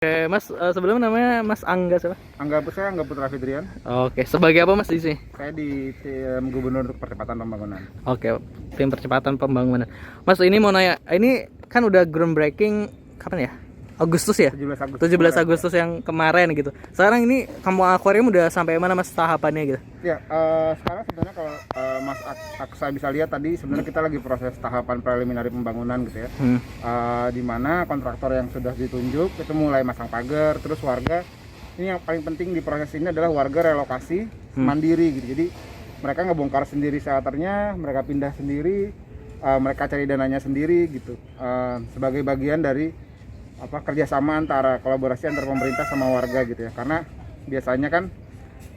Oke, Mas, sebelumnya namanya Mas Angga siapa? Angga Putra Fidrian. Oke, sebagai apa Mas di sini? Saya di tim Gubernur untuk Percepatan Pembangunan. Oke, tim percepatan pembangunan. Mas, ini mau nanya, ini kan udah groundbreaking kapan ya? Agustus ya? 17 Agustus. 17 kemarin, Agustus yang kemarin gitu. Sekarang ini kamu akuarium udah sampai mana Mas tahapannya gitu? Ya, sekarang sebenarnya kalau Mas Aksa bisa lihat tadi sebenarnya kita lagi proses tahapan preliminary pembangunan gitu ya. Di mana kontraktor yang sudah ditunjuk itu mulai masang pagar, terus warga. Ini yang paling penting di proses ini adalah warga relokasi mandiri gitu. Jadi mereka ngebongkar sendiri shelternya, mereka pindah sendiri, mereka cari dananya sendiri gitu. Sebagai bagian dari kerjasama antara kolaborasi antar pemerintah sama warga gitu ya. Karena biasanya kan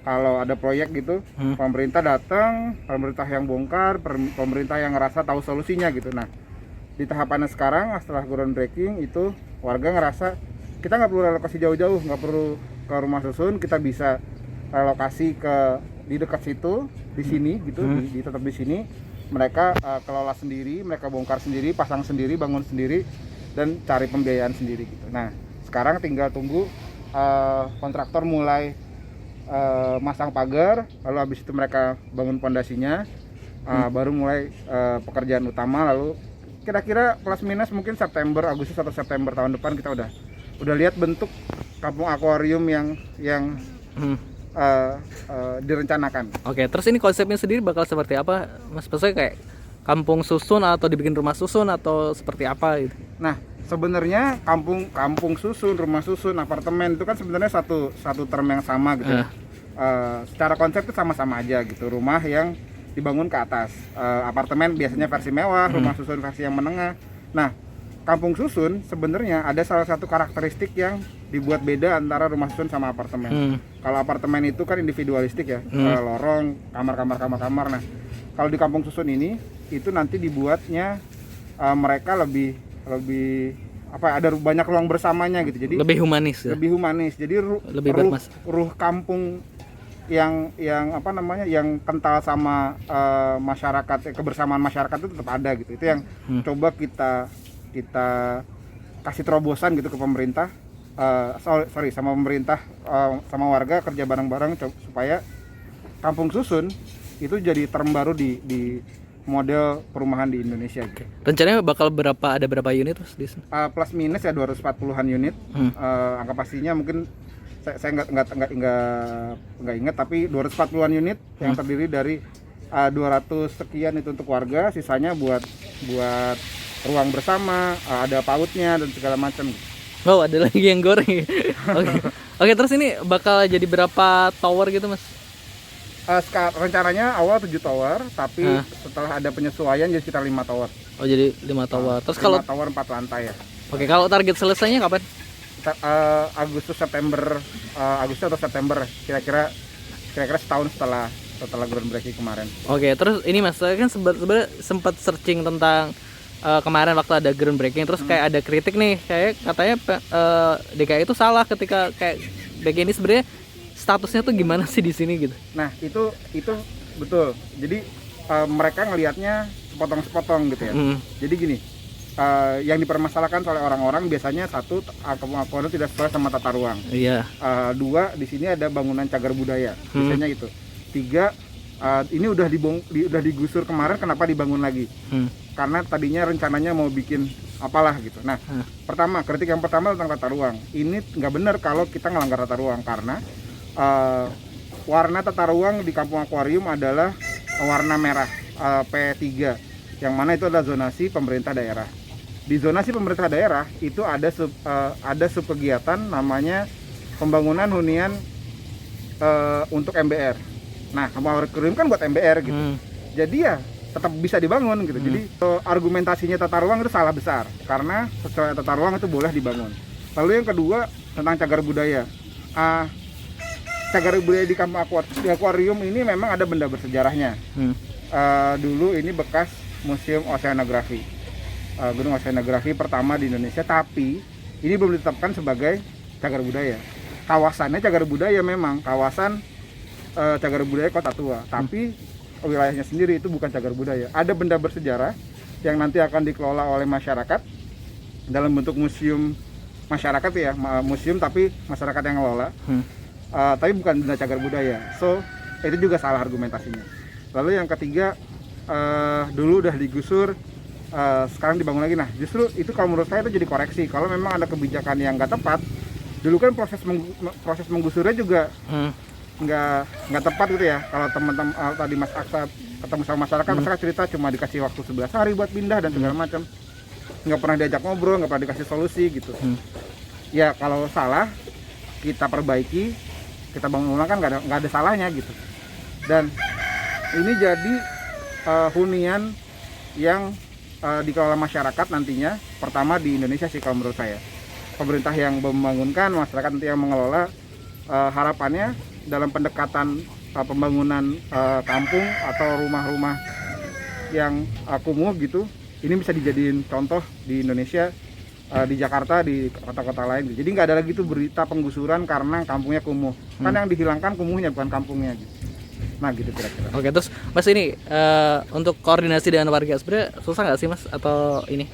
kalau ada proyek gitu, pemerintah datang, pemerintah yang bongkar, pemerintah yang ngerasa tahu solusinya gitu. Nah, di tahapannya sekarang setelah groundbreaking itu warga ngerasa kita nggak perlu relokasi jauh-jauh, nggak perlu ke rumah susun, kita bisa relokasi ke di dekat situ, di sini gitu, tetap di sini. Mereka kelola sendiri, mereka bongkar sendiri, pasang sendiri, bangun sendiri, dan cari pembiayaan sendiri gitu. Nah, sekarang tinggal tunggu kontraktor mulai masang pagar, lalu habis itu mereka bangun pondasinya, baru mulai pekerjaan utama. Lalu kira-kira plus minus mungkin Agustus atau September tahun depan kita udah lihat bentuk kampung akuarium yang direncanakan. Oke, terus ini konsepnya sendiri bakal seperti apa Mas? Maksudnya kayak kampung susun atau dibikin rumah susun atau seperti apa gitu? Nah, sebenarnya kampung susun, rumah susun, apartemen itu kan sebenarnya satu term yang sama gitu. Secara konsep itu sama-sama aja gitu. Rumah yang dibangun ke atas, apartemen biasanya versi mewah, rumah susun versi yang menengah. Nah, kampung susun sebenarnya ada salah satu karakteristik yang dibuat beda antara rumah susun sama apartemen. Kalau apartemen itu kan individualistik ya, lorong, kamar. Nah, kalau di kampung susun ini itu nanti dibuatnya mereka lebih ada banyak ruang bersamanya gitu. Jadi lebih humanis ya? Lebih humanis. Jadi ruh kampung yang yang kental sama masyarakat, kebersamaan masyarakat itu tetap ada gitu. Itu yang coba kita kasih terobosan gitu ke pemerintah, sama pemerintah, sama warga kerja bareng-bareng supaya kampung susun itu jadi term baru di model perumahan di Indonesia gitu. Rencananya bakal ada berapa unit Mas di sini? Plus minus ya 240-an unit. Angka pastinya mungkin saya nggak ingat, tapi 240-an unit yang terdiri dari 200 sekian itu untuk warga, sisanya buat ruang bersama, ada pautnya dan segala macam. Oh, ada lagi yang goreng. Oke, terus ini bakal jadi berapa tower gitu Mas? Rencananya awal 7 tower, tapi setelah ada penyesuaian jadi sekitar 5 tower. Oh, jadi 5 tower. Terus kalau 5 tower 4 lantai ya. Oke, kalau target selesainya kapan? Agustus atau September, kira-kira setahun setelah groundbreaking kemarin. Oke, terus ini Mas, saya kan sebenarnya sempat searching tentang kemarin waktu ada groundbreaking, terus kayak ada kritik nih, kayak katanya DKI itu salah ketika kayak bagian ini sebenarnya statusnya tuh gimana sih di sini gitu. Nah, itu betul. Jadi mereka ngelihatnya sepotong-sepotong gitu ya. Jadi gini, yang dipermasalahkan oleh orang-orang biasanya satu, kampung tidak sesuai sama tata ruang. Iya. 2, di sini ada bangunan cagar budaya. Biasanya itu. 3, ini udah digusur kemarin, kenapa dibangun lagi? Karena tadinya rencananya mau bikin apalah gitu. Nah, kritik yang pertama tentang tata ruang. Ini nggak benar kalau kita ngelanggar tata ruang, karena warna tata ruang di kampung akuarium adalah warna merah, P3, yang mana itu adalah zonasi pemerintah daerah. Di zonasi pemerintah daerah itu ada subkegiatan namanya pembangunan hunian untuk MBR. Nah, kampung akuarium kan buat MBR gitu. Jadi ya tetap bisa dibangun gitu. Jadi argumentasinya tata ruang itu salah besar, karena sesuai tata ruang itu boleh dibangun. Lalu yang kedua tentang cagar budaya. Cagar budaya di kampung akuarium ini memang ada benda bersejarahnya. Dulu ini bekas Museum Oceanografi, Gunung Oceanografi pertama di Indonesia, tapi ini belum ditetapkan sebagai cagar budaya. Kawasannya cagar budaya memang, kawasan cagar budaya Kota Tua, tapi wilayahnya sendiri itu bukan cagar budaya. Ada benda bersejarah yang nanti akan dikelola oleh masyarakat dalam bentuk museum masyarakat ya, museum tapi masyarakat yang ngelola. Tapi bukan benda cagar budaya. So itu juga salah argumentasinya. Lalu yang ketiga, dulu udah digusur, sekarang dibangun lagi. Nah justru itu kalau menurut saya itu jadi koreksi. Kalau memang ada kebijakan yang nggak tepat, dulu kan proses menggusurnya juga nggak tepat gitu ya. Kalau teman-teman tadi Mas Aksa ketemu sama masyarakat cerita cuma dikasih waktu 11 hari buat pindah dan segala macam, nggak pernah diajak ngobrol, nggak pernah dikasih solusi gitu. Ya kalau salah kita perbaiki, kita bangun ulang kan nggak ada salahnya gitu. Dan ini jadi hunian yang dikelola masyarakat nantinya, pertama di Indonesia sih kalau menurut saya. Pemerintah yang membangunkan, masyarakat nanti yang mengelola. Harapannya dalam pendekatan pembangunan kampung atau rumah-rumah yang kumuh gitu, ini bisa dijadiin contoh di Indonesia, di Jakarta, di kota-kota lain. Jadi nggak ada lagi tuh berita penggusuran karena kampungnya kumuh. Kan yang dihilangkan kumuhnya bukan kampungnya gitu. Nah gitu kira-kira. Oke, terus Mas ini untuk koordinasi dengan warga sebenarnya susah nggak sih Mas, atau ini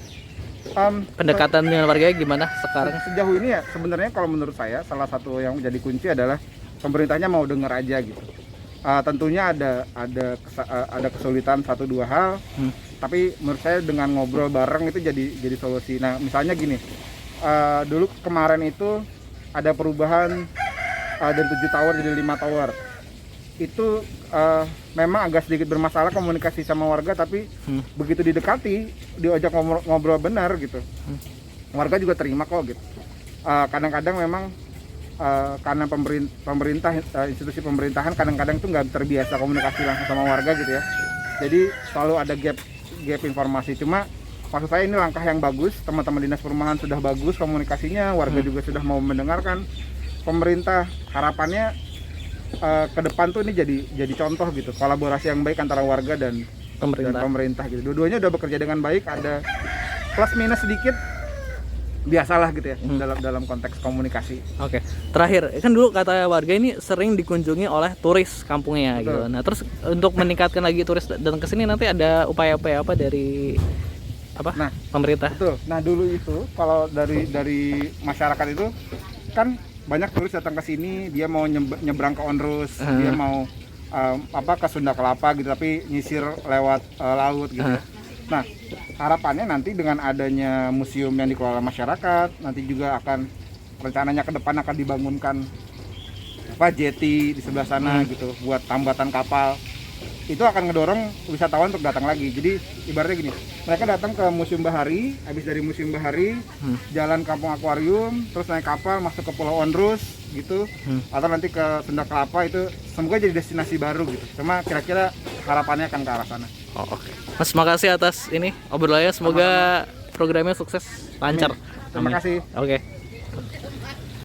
pendekatan dengan warga gimana sekarang? Sejauh ini ya sebenarnya kalau menurut saya salah satu yang menjadi kunci adalah pemerintahnya mau dengar aja gitu. Tentunya ada kesulitan 1-2 hal, tapi menurut saya dengan ngobrol bareng itu jadi solusi. Nah misalnya gini, dulu kemarin itu ada perubahan dari 7 tower jadi 5 tower. Itu memang agak sedikit bermasalah komunikasi sama warga, tapi begitu didekati, diajak ngobrol benar gitu, warga juga terima kok gitu. Kadang-kadang memang karena pemerintah institusi pemerintahan kadang-kadang tuh nggak terbiasa komunikasi langsung sama warga gitu ya, jadi selalu ada gap informasi. Cuma maksud saya ini langkah yang bagus, teman-teman dinas perumahan sudah bagus komunikasinya, warga juga sudah mau mendengarkan pemerintah. Harapannya ke depan tuh ini jadi contoh gitu, kolaborasi yang baik antara warga dan pemerintah gitu. Dua-duanya udah bekerja dengan baik, ada plus minus sedikit, biasalah gitu ya dalam konteks komunikasi. Oke. Terakhir, kan dulu kata warga ini sering dikunjungi oleh turis kampungnya. Betul. Gitu. Nah, terus untuk meningkatkan lagi turis datang ke sini nanti ada upaya-upaya apa dari pemerintah? Betul. Nah, dulu itu kalau dari masyarakat itu kan banyak turis datang ke sini, dia mau nyebrang ke Onrus, dia mau ke Sunda Kelapa gitu, tapi nyisir lewat laut gitu. Nah, harapannya nanti dengan adanya museum yang dikelola masyarakat, nanti juga rencananya ke depan akan dibangunkan jetty di sebelah sana gitu buat tambatan kapal. Itu akan ngedorong wisatawan untuk datang lagi. Jadi ibaratnya gini, mereka datang ke Museum Bahari, habis dari Museum Bahari jalan Kampung Akuarium, terus naik kapal masuk ke Pulau Onrus gitu, atau nanti ke Sunda Kelapa. Itu semoga jadi destinasi baru gitu. Cuma kira-kira harapannya akan ke arah sana. Oke. Mas, makasih atas ini obrolannya, semoga programnya sukses, lancar. Terima kasih. Oke.